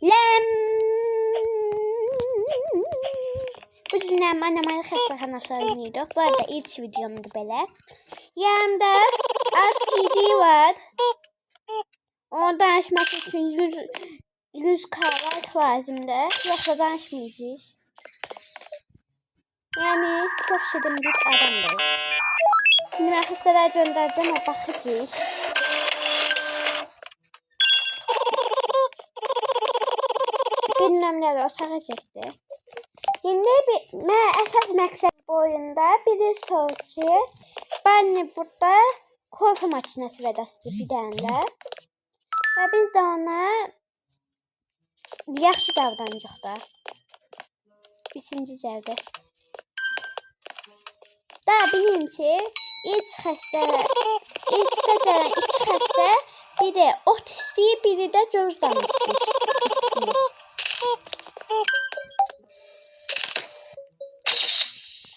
Lem. Bu günlər anamalı xəstəxanası oynayırdıq. Bu arada ilk videomdur belə. Yanımda RCD var. Onu danışmak için 100 kahvaltı lazımdır. Yoksa danışmayacağız. Yani çok şirin bir adamdır. Şimdi ben xəstələr göndereceğim, o bakacağız. Bilmem nələr otağa çəkdi. Şimdi mən əsas məqsəd bu oyunda bilirsiniz ki, Barney burada kofe makinesi vedası bir dənə. Və biz də ona yaxşı davranacaq da. Üçüncü gəldi. Daha bilin ki, ilk də gələn iki xəstə, biri ot istəyir, biri də göz damlası istəyir.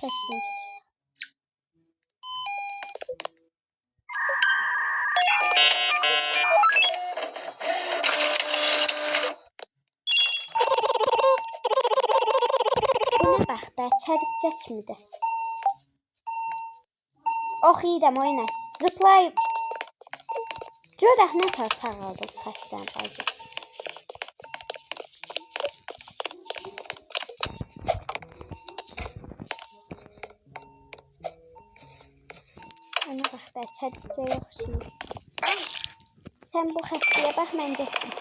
Səsini Buna bax da, çərikcə kimidir. Oxuyuram, oynat. Zıplayıb. Görək nə tər sağaldıq xəstən bacı. Ona bax da, çərikcə yoxşuyur. Sən bu xəstəyə bax, mən getdim.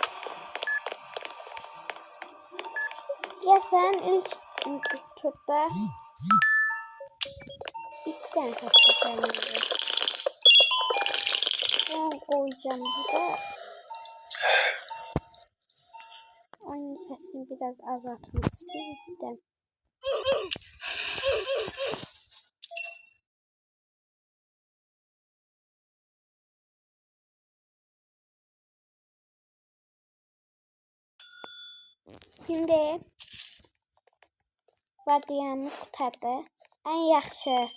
Gəlsən, ilk turda 2 dənə xəstə gəlməlidir. Ben koyacağım burada. Oyun sesini biraz azaltmak istedim. Şimdi vardiyamız qurtardı. En yaxşı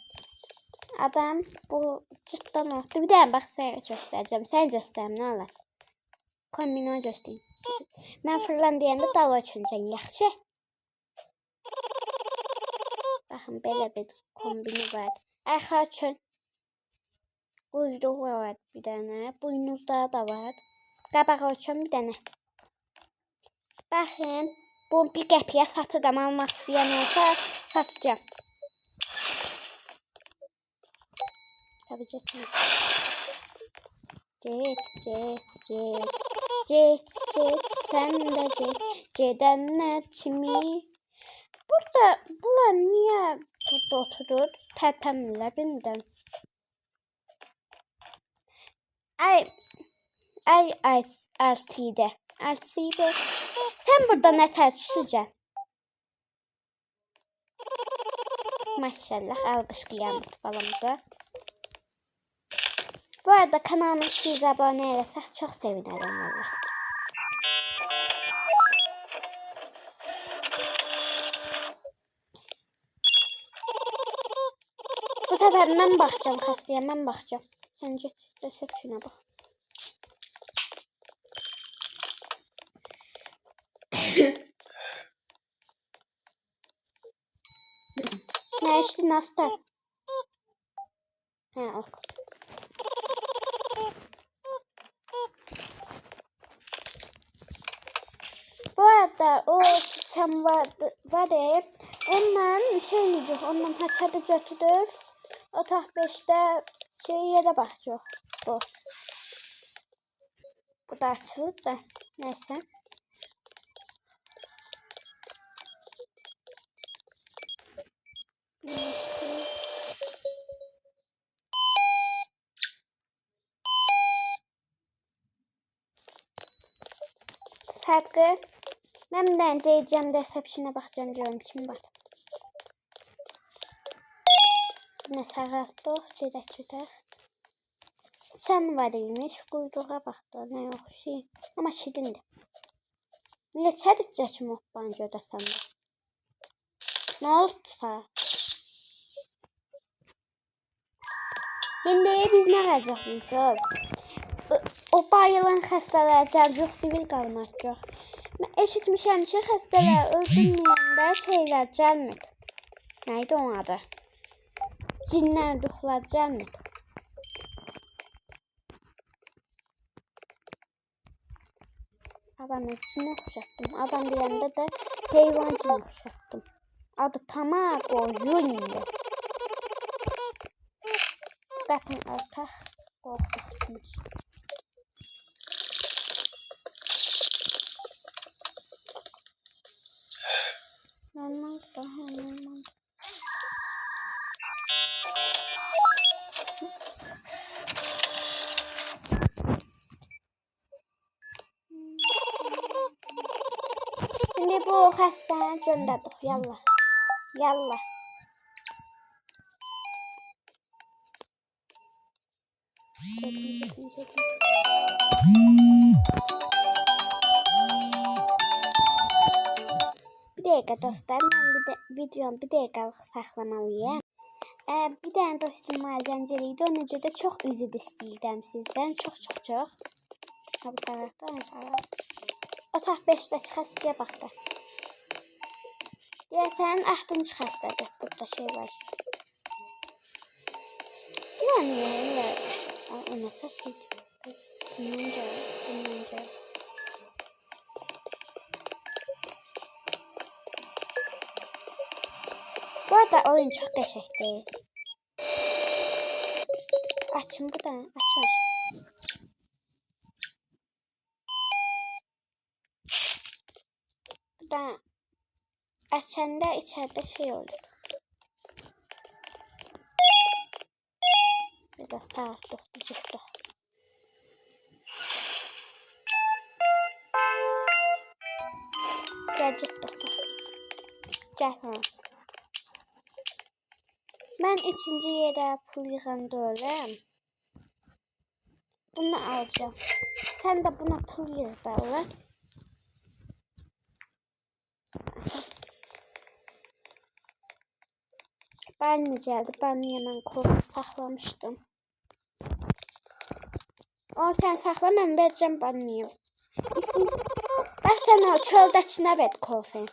adam bu cidden oldu. Bir daha bak sana göstereceğim. Sen göstereyim ne olur. Kombino göstereyim. Ben fırlan deyəndə dal açınca yaxşı. Bakın böyle bir kombini var. Arxa üçün quyruğu var bir dənə. Buynuzları da var. Qabağı üçün bir dənə. Bakın bu bir qəpiyə satıram, almaq istəyən olsa satacağım. Tabii cidden. Cet sen de cet. Cedennet mi? Bunlar niye burada oturur? Tertemliler bilmiyorum. Ay RC'de. Sen burada ne tartışacaksın? Maşallah alkış kıyamet falanımıza. Bu arada kanalıma 200 abone edersek çok sevinirim valla. Bu sefer ben bakacağım kastaya, ben bakacağım. Sence resepsiyona bak. Ne işte nasıl? He ok. Bu arada o sıçan var ya, ondan haçadı götürür. Otaq 5'də yerə baxacaq bu. Bu da açılır da, neyse. Sadqı. Mən də edeceğim resepsiyona baxacağım, görüm kim var. Ne sağaltdıq, gedək. Sıçan var imiş, quyruğa baxdı, ne yok şey. Ama şirindir. Niye çədikcə kimi hoppan gördəsən də? Ne oldusa? Şimdi biz ne yapacağız? o bayılan xəstələrə cəlcıq sivil qalmaq yox. Mən eşitmişəm ki, xəstələr öldürməyəndə şeylər gəlmir. Neydi onun adı? Cinlər, ruhlar gəlmir. Adam cini oxşatdım. Adam deyəndə də heyvan cini oxşatdım. Adı tamam qoyun indi. Qapını örtək. Qorxuqmuş. Normal daha normal. Şimdi bu xəstəni göndərdik. Yallah. Yallah. Bir dəqiqə dostlar, mən videomu bir dəqiqəlik saxlamalıyam. Bir dənə dostum var, zənciriydi. O necə də çox üzr istəyirəm sizdən. Çox. Abi sarıqda. Otaq 5-də xəstəyə baxdı. Deyəsən 6-cı xəstədir. Burada şey var. Yani o nasıl şeydi? Dinleyince. Bu arada oyun çok qəşəngdir. Açın bu da, açmış. Bu da açanda içeride şey olur. Biraz sağ çıktı. Geciktik. Gel ha. Ben 3-cü yerə pul yığanda öləm. Bunu alacağım. Sen de buna pul yığ balla. Banyo geldi. Banyoya mən korkup saxlamışdım. O sen saxla, mən verəcəm banyoya. Bəs sən o çöldəkinə ver kofe.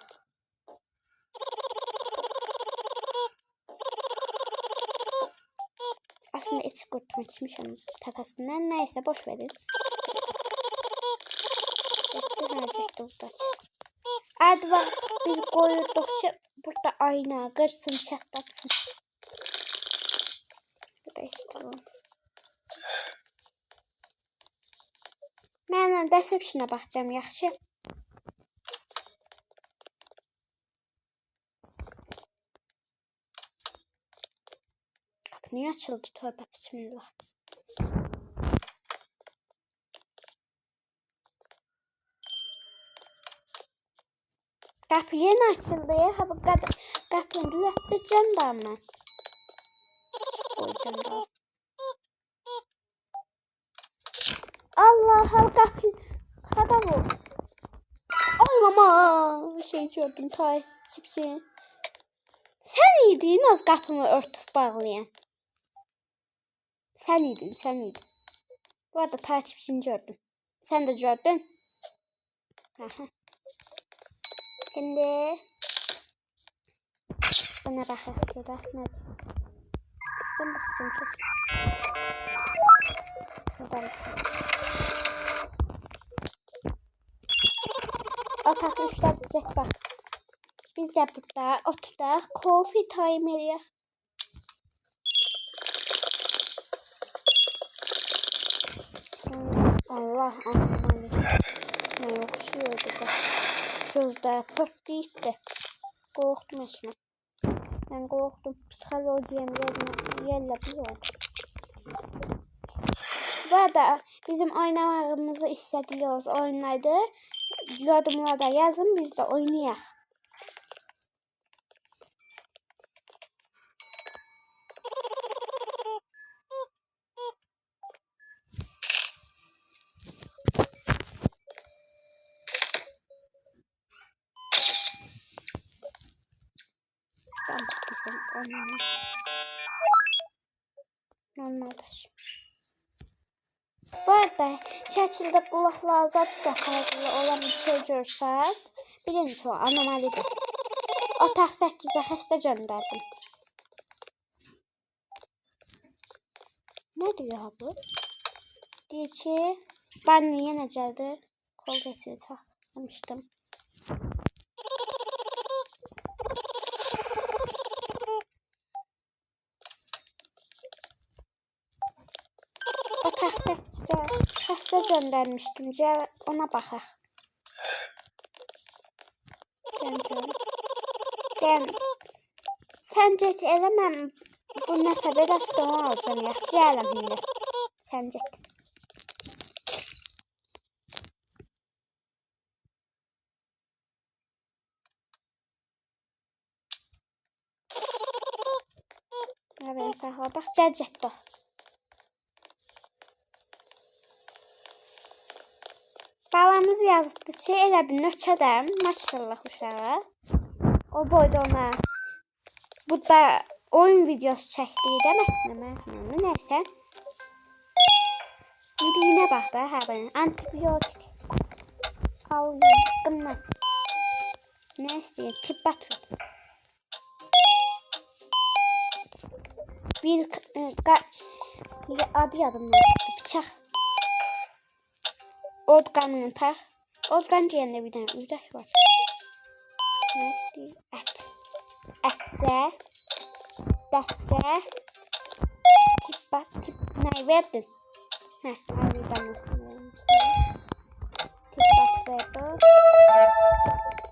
Aslında içi kurtma içmişim tepesinden. Neyse boş verin. Çekti burada. Adva biz koyurdukça burada ayna kırsın çatlatsın. Bu da işte bu. Mən Deception'a baxacağım yaxşı. Niye açıldı? Tövbe bismillah. Kapı yeni açıldı ya. Ha bu kapıyı düzelteceğim da ben. Koyacağım da. Allah kapı. Kada bu. Ay mama. Şey gördüm tay. Çipsi. Sen iydin az kapımı örtüp bağlayan. Sen iydin. Bu arada takipçini gördüm. Sen de gördün. Aha. Şimdi buna bakayım şurada. Nerede? Şuradan bakacağım. Şuradan. Otak 3'də düzelt bak. Biz de burada oturaq. Coffee time eləyək. Allah aman. Ne oxşuyordu da. Gözdə pörtlükdü. Qorxdum eşmə. Mən qorxdum. Psixologiyam yerlə bir oldu. Bu arada bizim oynamağımızı istədiyiniz oyunları yorumlarda yazın, biz de oynayaq. Normaldir. Bu arada şəkildə qulaqla azadlıqla fərqli olan bir şey görsəz, bilin ki, o anomalidir. Otaq 8-ə xəstə göndərdim. Ne diyor bu? Diyor ki, ben yine geldi. Kol geçiri saklamıştım. Otaq 8-ə xəstə göndərmişdim. Gəl ona baxaq. Gəlin. Sən get elə mən bu nəsə biraz donu alacağım. Yaxşı gələm indi. Sən get. Evet, saxladıq. Gəl getdik. Balamız yazdı ki, elə bir nökədəm, maşallah uşağa. O boyda ona burada oyun videosu çəkdiyi deməkmi, neysə. Yediyinə bax da, həbərin, antibiotik, aldım, nə istəyir, tibbat var. Adı yadımdan, bıçaq. Orqanını tak. Orqan deyəndə bir dənə ürək var. Nə istəyir? Ət. Ətcə. Dəhcə. Tibbat. Nə verdin? Hə, ayıdan vermişdim. Tibbat verdik.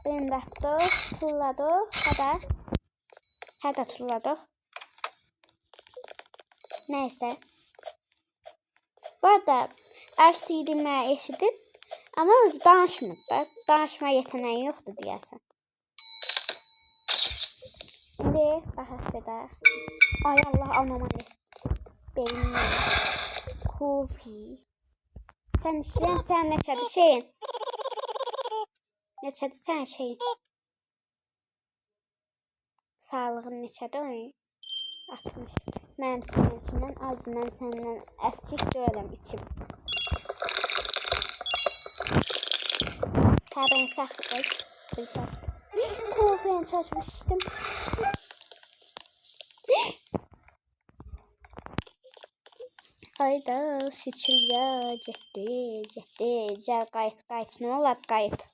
Brindatdik. Tulladik. Hədə tulladik. Nəysə. Bu arada RCD'mə eşidir. Ama özü danışmır da. Danışma yeteneği yoktu deyəsən. Şimdi baxaq gedək. Ay Allah, anomali. Beyni. Kofi. Sən işləyən, sən neçədir şeyin? Neçədir sən şeyin? Sağlığın neçədir oyun? 60. Mənim sinəsindən, ardından səndən əskik deyiləm içim. Təbəni saxlayıb. Kofreni çəkmişdim. Hayda, Sicilya, getdi. Gəl, qayıt, nə olar, qayıt.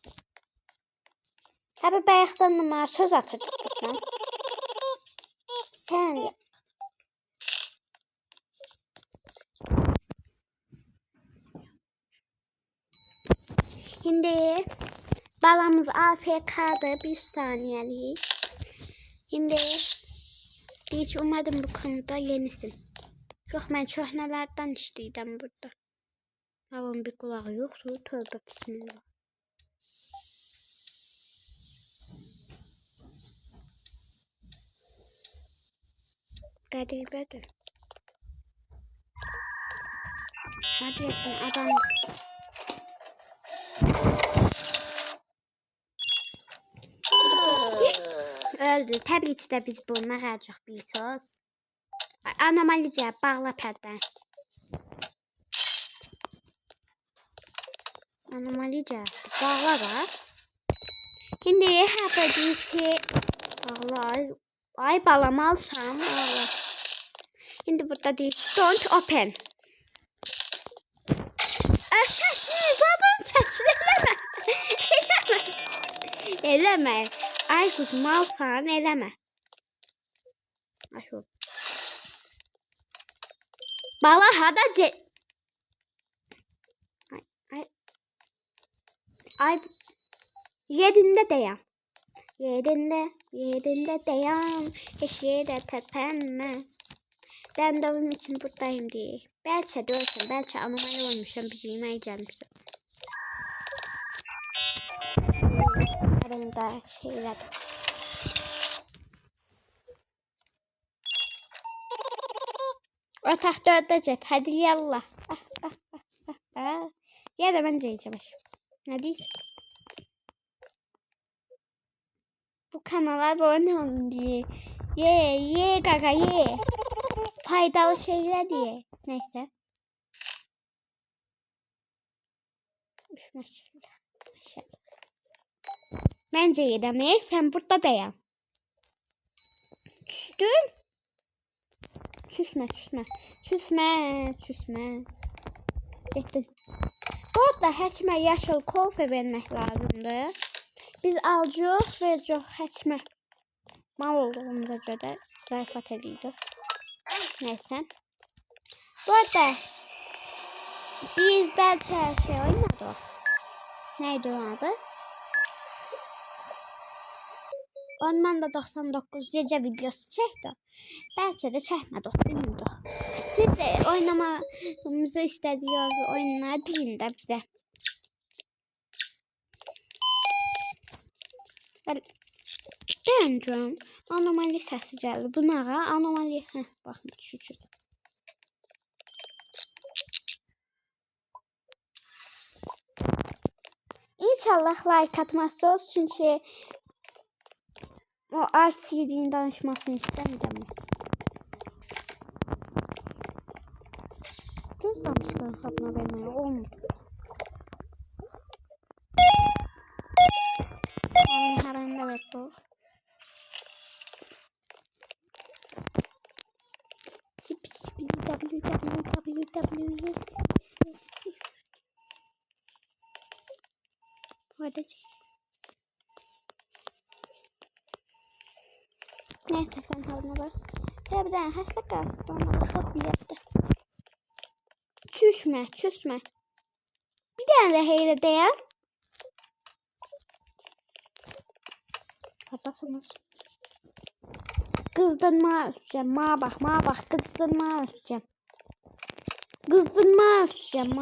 Həbə bayaqdan da mənə söz atırdıq buradan. Sən Şimdi balamız AFK'da bir saniyelik. Şimdi hiç umadım bu konuda yenisin. Yok, ben köhnələrdən işləyirəm burada. Babamın bir qulağı yoxdur. Tövbə bismillah. Qəribədir. Nə deyəsən, adam... Öldü. Təbii ki də biz bunu qalacaq bir söz. Anomalica, bağla pərdən. Anomalica, bağla da. Şimdi həbə deyir ki, bağla, ay balam alsam, bağla. Şimdi burada deyir ki, don't open. Şaşını zaten çəkin, eləmə. Ay kızım, alsan, eləmə. Aşo. Bala hada Ay yedində deyəm. Yedində deyəm. Heç yerə təpənmə. Randovum için buradayım diye. Belki dörsem, belki anomali olmuşam, bizim yemeğe gelmiştim. Benim daha şeyler. Otaq 4'də çək. Hadi yallah. Ya da ben yiyeceğim. Ne diyorsun? Bu kanala abone olun diye. Ye gaga ye. Faydalı şeyler diye. Neyse. Maşallah. Maşallah. Bence yedemeyiz. Sen burada dayan. Küstün. Küsme, küsme. Küsme, küsme. Getdin. Bu arada həkimə yaşıl kofe vermək lazımdır. Biz alcıq verəcək həkimə. Mal olduğumuza görə zarafat edildi. Neyse. Bu arada biz belki her şey oynadık. Neydi o adı? Ondan da 99 gece videosu çekti. Belki de çekmedik, bilmiyoruz. Siz de oynamamızı istediğiniz oyunlar deyin de bize. Beğendim. Anomali sesi geldi. Bunlara anomali. Bakın şükür. İnşallah like atmazsınız çünkü o RCD'nin danışmasını istemiyorum. Göz danışları adına vermeye olmuyor. Her anda evet bu. Hadi. Neyse sen haline bak. Ya bir tane hastalık kaldı. Ona bakıp bir yaptı. Çüşme, çüşme. Bir tane de hile dayan. Hatasınız. Kızdırma ölçeceğim. Ma bak. Kızdırma ölçeceğim. Kızdırma ölçeceğim.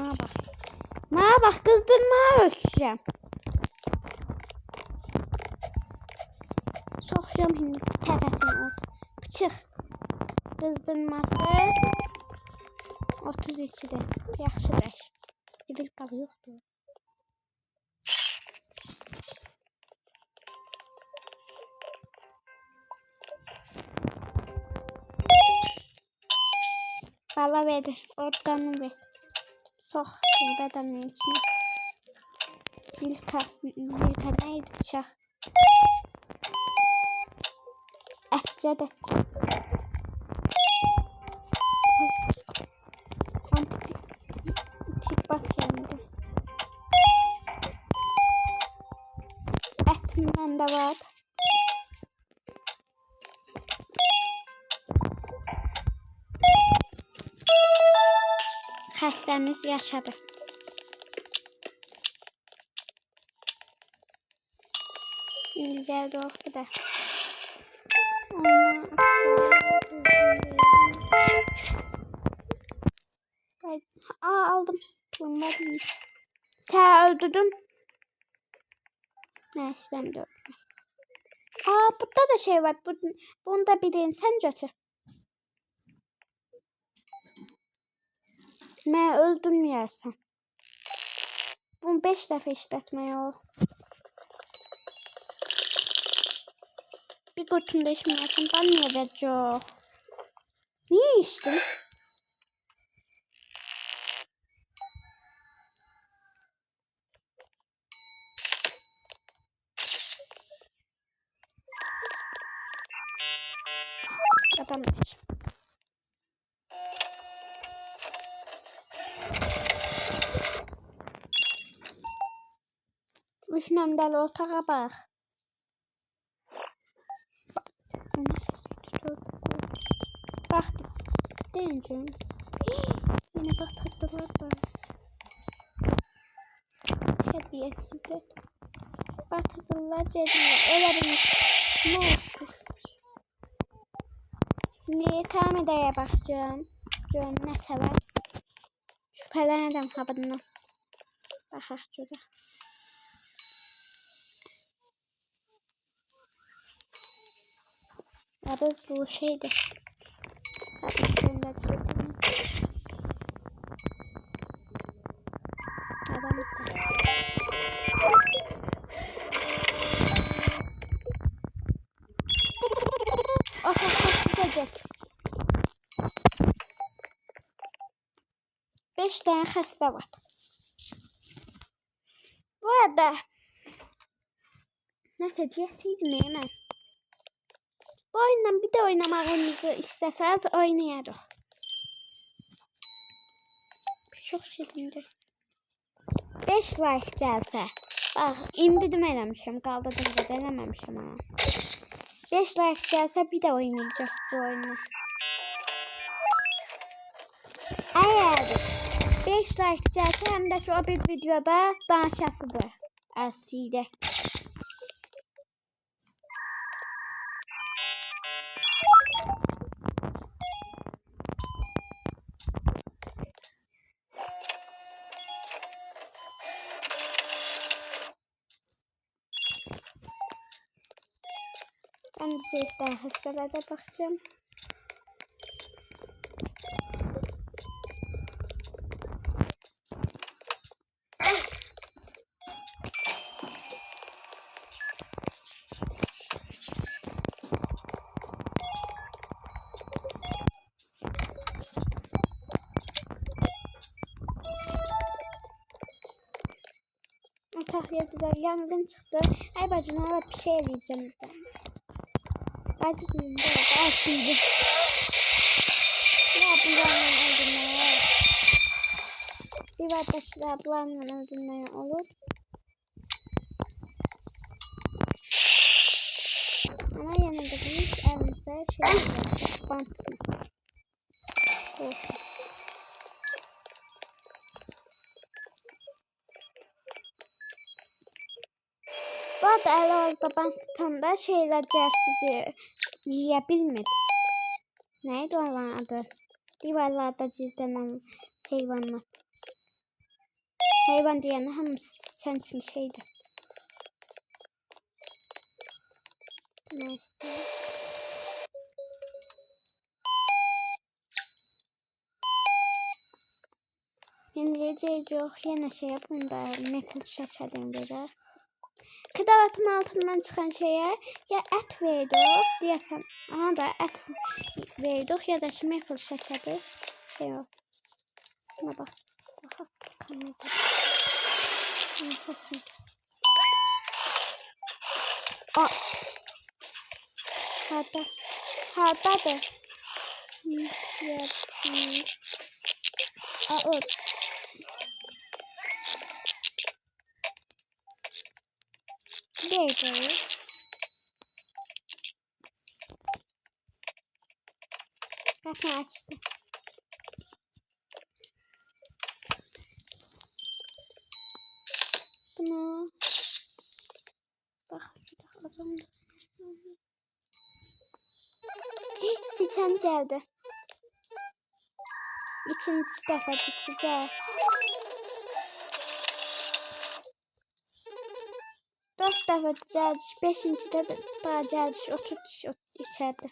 Ma bak. Kızdırma ölçeceğim. Sokacağım şimdi tepesine. Çık. Kızdırması 32'de. Yaxşıdır. Divil qalı yoxdur. Bala verir. Organı ver. Sok bedenin içine. Zilka neydi bıçaq? Etced. Antibat yanında. Etimden de var. Xəstəmiz yaşadı. Güzeldi o bu da. Aldım. Bunlar iyi. Sen öldürdüm. Ne istemiyorum. Burada da şey var. Bunu da bileyim. Sen götür. Ne öldürmeyersen. Bunu 5 defa işletmeye o. Bir kutumda içmeyersen ben niye vereceğim? Niye içtin? Adam ver. Üçünem dəli otağa bax. Baxdı. Deyincim. Yine batırdılar da. Terbiyesizdir. Batırdılar cediler. Öyle bir ne olmuş? Şimdi kamedaya bakacağım. Görün ne sever. Şüphelenedim habından. Bakaq şurada. Abi bu şeydi. Adam bitti. Gidecek. 5 tane hasta var. arada neyse diyesiydim hemen. Bu oyundan bir de oynamağınızı isteseniz oynayarıq. Çok şekilde. 5 like gelse. Bak indirdim eləmişim. Kaldırdım da denememişim ha. 5 like gelse bir de oynayacak bu oyunu. Eğer 5 like gelse hem de şu bir videoda danışasıdır. RC'de. Ben de daha hızlılara bakacağım. Tahliyeciler yangın çıktı. Ay bacım ona bir şey diyeceğim. Bacım da aslında. Ya bu yangın öldürmeye. Divar taşıyla bu yangın öldürmeye olur. Ama yine de biz elimizde şey yapacağız. Bantlı. Oh. Bu arada Elazığ'da ben tutanda şeyler sizi yiyebilmedi. Neydi olan adı? Divarlarda gizlenen hayvanlar. Hayvan diyene hem sıçan şeydi. Neyse. Yeni yok. Yine şey yapın da metal şaşadan göre. Kıdavatın altından çıkan şeye ya et verdik diyesem. Aha da et verdik ya da maple şaşadı. Şey o. Buna bak. Bak. Kamerada. Nasılsın? Aa. Hardadır. Aa. Neydi? Bakın açtı. Bunu bak şurada sıçan geldi. İkinci defa geçeceğiz. 4 defa geldi. 5. de daha geldi. Oturdu içeride.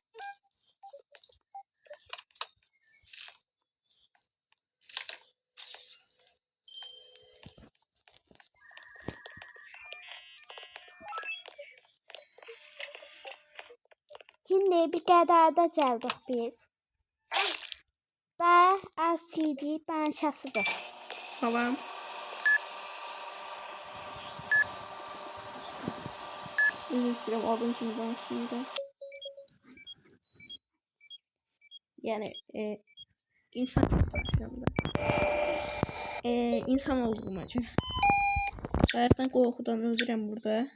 Şimdi bir qədərdə gəldik biz. Və LCD danışasıdır. Salam. Özür dilerim, olduğum için danıştım biraz. Yani insan çok konuşuyorum da. İnsan olduğuma için. Hayattan korkudan öldürəm burada.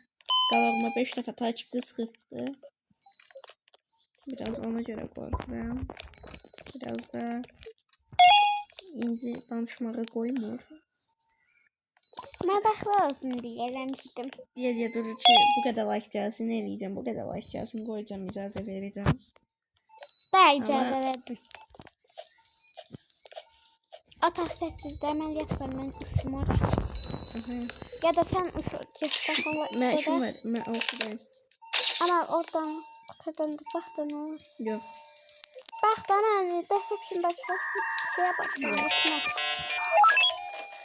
Qabağıma 5 dəfə takipçi sıxıtdı. Biraz ona göre korkuyorum. Biraz da İnci danışmağa koymur. Maraqlı olsun diye eləmişdim. Diye durur ki bu kadar like gelsin, ne diyeceğim, bu kadar like gelsin, koyacağım, icazə vereceğim. Daha icazə verdim. Ataq 8'də əməliyyat var, mən uşum orada. Ya da sən uşu Mən işim var, mən oxudayım. Ama oradan kadın bak da ne olur. Yok. Bak da ben reception başkası şeye bakıyorum.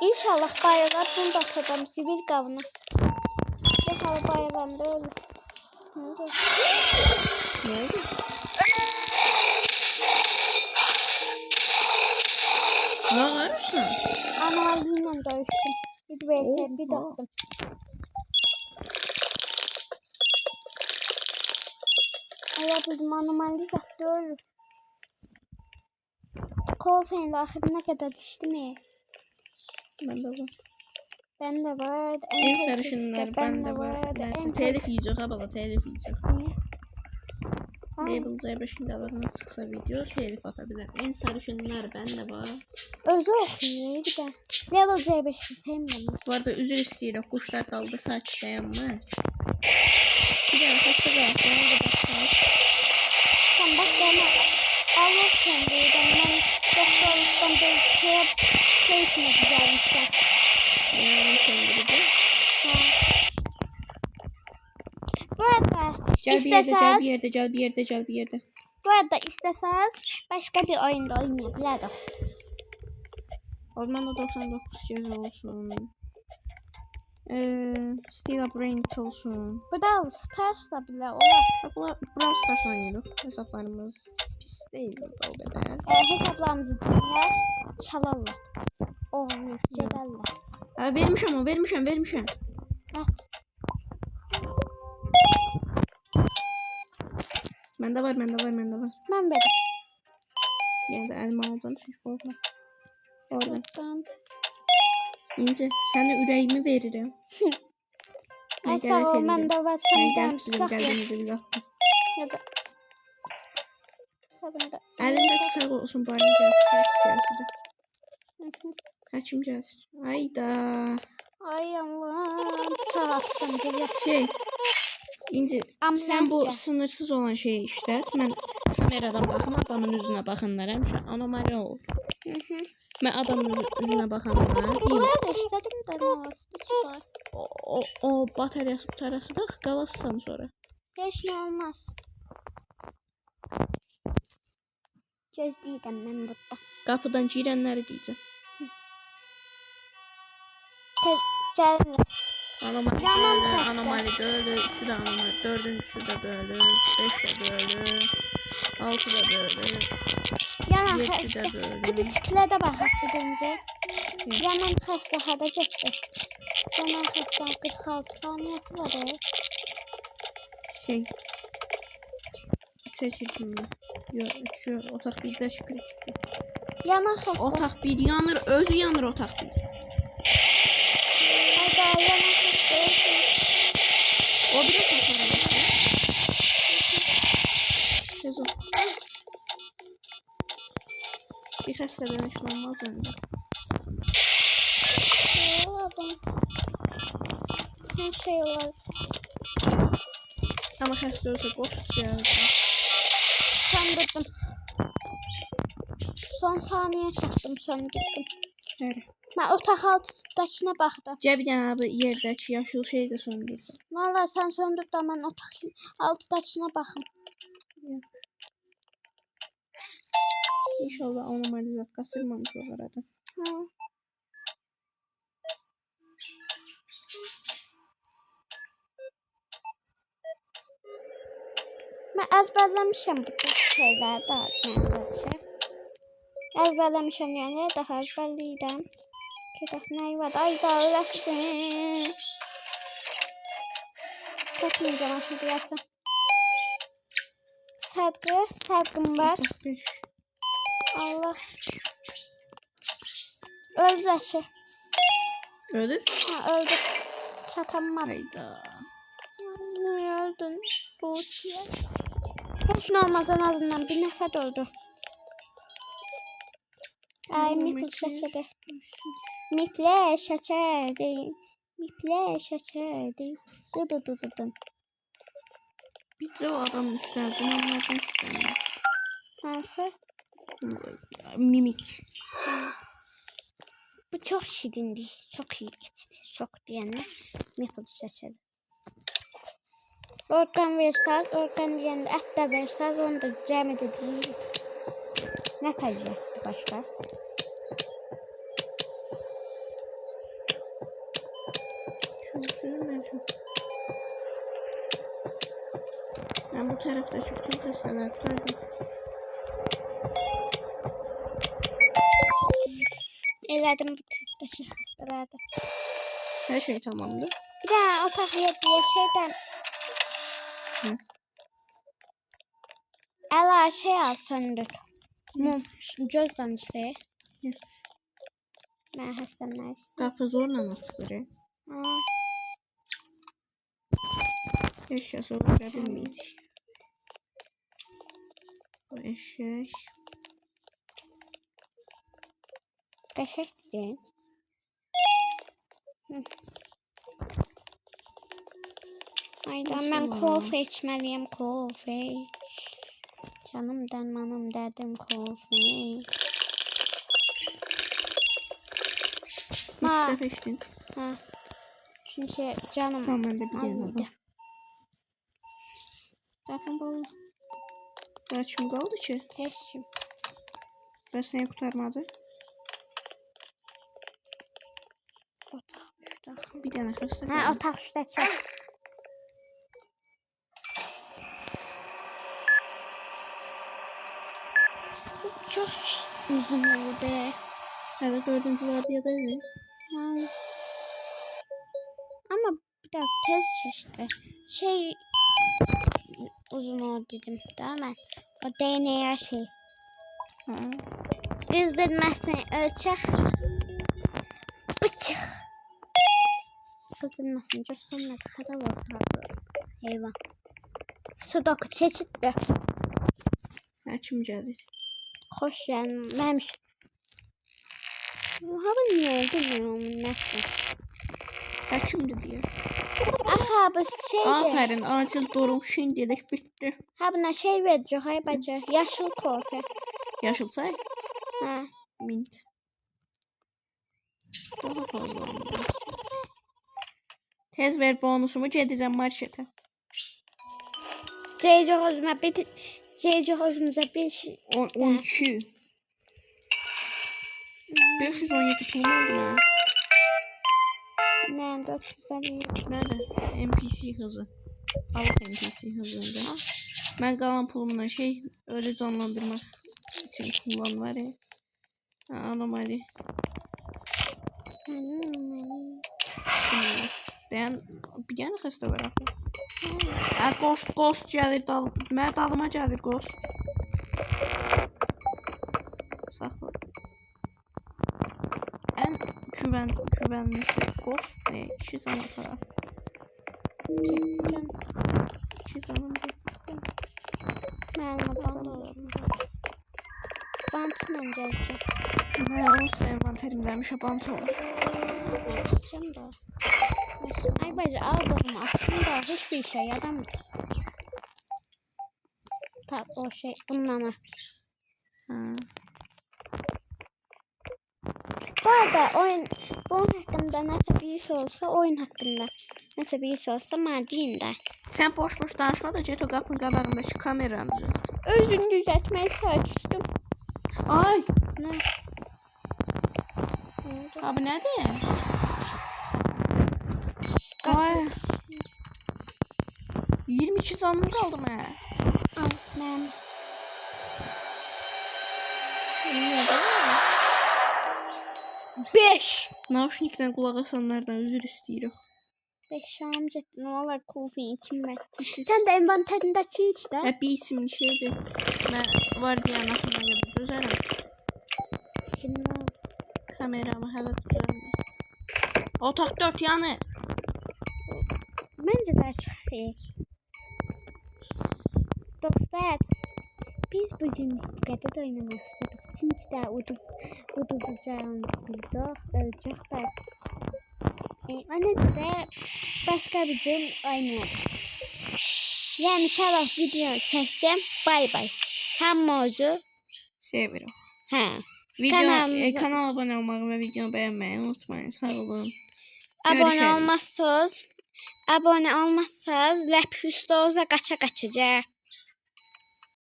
İnşallah bayılar bunu da atacağım sivil kavunu. Bu hava bayılandı öyle. Ne oldu? Ne oldu? Ne var mısın? Analiyle dövüştüm. Bir vs bir Oha. attım. Allah bizim anomali zattı ölür. Kolfeyin ahirine kadar düştü mi? Ben de var. Ben de var. En sarışınlar ben de var. Neyse telif yiyecek ha bala telif yiyecek. Niye? Label Z5'in qabağına çıxsa video telif atabilir. En sarışınlar ben de var. Özü okuyor bir de. Level C5'i sevmiyorum. Bu arada üzür istəyirəm. Quşlar qaldı sakit dayanmış. Bir də xəstə qaldı. Ona da baxsaq. Sen bak bana alırsın diyeceğim. Ben doktorluktan bir şey işine güzelmişler. Yani söndürücü. Ha. Bu arada Gel bir isteseniz, yerde. bu arada isteseniz başka bir oyunda oynayabilirim. Ormanda 99 göz olsun. Steel Brain olsun. Bu da Stars'la bile olur. Bak Brawl Stars oynuyoruz. Hesaplarımız pis değil o kadar. Hesaplarımızı dinler, çalarlar. Oğlum, gelerler. Ha, vermişəm. Evet. Məndə var. Ben benim. Yəni də əlimi alacağım çünki qorxma. Orada. Buradan. İnci, sənə ürəyimi verirəm. Ay sağ ol, ben de var. Sen Mən de gəlib sizin qəlbinizi bir atdım. Ya da. Ben de. Əlində bıçaq olsun, barın gəlib istəyəsidir. Həkim gəlir. Ayda. Ay Allah'ım. Bıçak attım. Geliyor. İnci, Ambulans sən bu ya. sınırsız olan şeyi işlət. Mən kameradan baxım, adamın üzünə baxanlara həmişə anomali olur. Mən adamın üzünə baxanlara deyim. Buraya da istedim de ne olsun. Çıkar. O bataryası butarası da qalassan sonra. Hiç ne olmaz. Gözlüydüm ben burada. Qapıdan girənləri deyəcəm. Gelme. Anomali Yaman böyle, sesler. anomali böyle, 3'ü de anomali, 4'üncüsü de böyle, 5 de böyle, 6 da böyle, Yanan 7 hasta. de böyle. Kritiklere bak gidince. Yanan hasta hada çıktı. Yanan hasta 46 saniyesi var ya. Şey, seçildim mi? Yok, şu otak 1'də şu kritikdir. Yanan hasta. Otak 1 yanır, özü yanır otak 1. Hayda yanan hasta. O bir de tasara bakıyor. Tez ol. Bir xəstədən işin olmaz bence. Her şey var. Ama xəstə olsa ghost gəldi. Söndürdüm. Son saniye çaktım söndürdüm. Nəri? Ben otak altındakine baktım. Gəl bir dənə abi yerdəki yaşıl şey də söndürdü. Valla sen söndür de ben otak altındakine bakım. İnşallah anomali zat qaçırmamış o arada. Ha. Ben ezberlemişim bu tür şeyler de. Ezberlemişim yani daha ezberliydim. Şurada ne var? Ay da öğretsin. Çekmeyeceğim şimdi birazdan. Sargım var. 5. Allah. Öldü aşı. Ölür. Ha öldü. Çatanmadı. Hayda. Niye öldün? Doğuşuyor. Hiç olmaz en azından bir nefes öldü. Ay Mikl şaşırdı. Mikle şaşırdı. Mikle şaşırdı. Dı. Bizcə o adamın istərdim, onlardan istəmir. Nasıl? Mimik. Bu çok şirindi. Çok iyi geçti. Çok diyenler Mikl şaşırdı. Organ verseniz, organ diyende et de verseniz onu da cem edeceğiz. Ne kalacaktı başka? Ben bu taraftaki bütün xəstələr tutardım. Elədim bu taraftaki hastalarda. Her şey tamamdır. Bir de otak yediye şeyden Hı. Ela şey al söndür. Mum gözden ise. Hı. Ben hastamlayız. Qapı zorla açılır. Ha. Eşyası öldürə bilməyəcək. Bu eşek. Qəşəkdir. Ayda Nasıl mən var? kofe içməliyəm, kofe. Canım dərmanım dədim kofe. 3 Ha. dəfə içdin. Ha. Çünkü canım Tamam, mən də bir dənə azdı. var. Qapın bağlı. Daha kim qaldı ki? Heç. Və səni qurtarmadı. Otaq üstə. Bir dənə xəstə Ha, qaldı. otaq üstə çək. Bu çox uzun oldu. Hələ 4-cü vardiyadaydı. Ha. Ama biraz tez şişti. Şey uzun oldu dedim daha ben. O DNA şey. Ha. Kızdırmasını ölçek. Bıçak. Kızdırmasını göstermedi. Kaza vurdu. Eyvah. Sudoku çeşitli. Həkim gəlir. Hoş yani. Benmiş. Hava niye bilmiyorum nasıl. Həkimdir deyə. Aha bu şeydi. Afərin, acil durum şimdilik bitdi. Ha buna şey verecek. Hay bacı. Yaşıl kofe. Yaşıl çay, Ha. mint. Daha fazla olmalı. Tez ver bonusumu, gedəcəm marketə. Ceyce hozumuza bir şey. 12. 517 pulum oldu mənə. Ne 450. Nədə? NPC hızı. Allah NPC hızında. Mən qalan pulumla şey, ölü canlandırmaq için kullanılır ya. Ha, anomali. Ben bir dənə xəstə var axı. Ha, ghost gəlir, mənə dalıma gəlir ghost. Saxla. Ən güvənlisi ghost ne? 2 can aparar. 2 canım var. Mənimlə bağlı. Bantla gələcək. Mən olsa envanterimdəmişə bant olur. Gələcəm də. Ay bacı aldığım aslında hiçbir işe yaramıyor. Ta o şey bundan. Ha. Bu arada bunun hakkında nasıl bir iş olsa oyun hakkında nasıl bir iş olsa bana deyin də. Sən boş danışma da get o qapının qabağındakı kameranı düzelt. Özünü düzeltmeyi seçtim. Ay! Ne? Abi nədir? Ay! 22 canım qaldı mənə. Al ben. Nədir? 5. Naushnikdən qulaq asanlardan üzr istəyirik. 5 şam cidden olar kofi için ben. Sen de envanterinde çiğ de. Hə, bir isimli şeydir. Mən var deyən axırına qədər düzələm. Şimdi Kameramı hələ düzəlmir. Otaq 4 yanı. bence de çok iyi. Dostlar, biz bugün bu kadar oynamak istedik. Çünkü de uduzacağımızı bildik. Ölçek de. Ona göre başka bir gün oynayalım. Yani sabah video çekeceğim. Bay bay. Hammozu. Seviyorum. Ha. Kanala abone olmayı ve videomu beğenmeyi unutmayın. Sağ olun. Abone olmazsanız ləp üstə olsa qaça qaçacaq.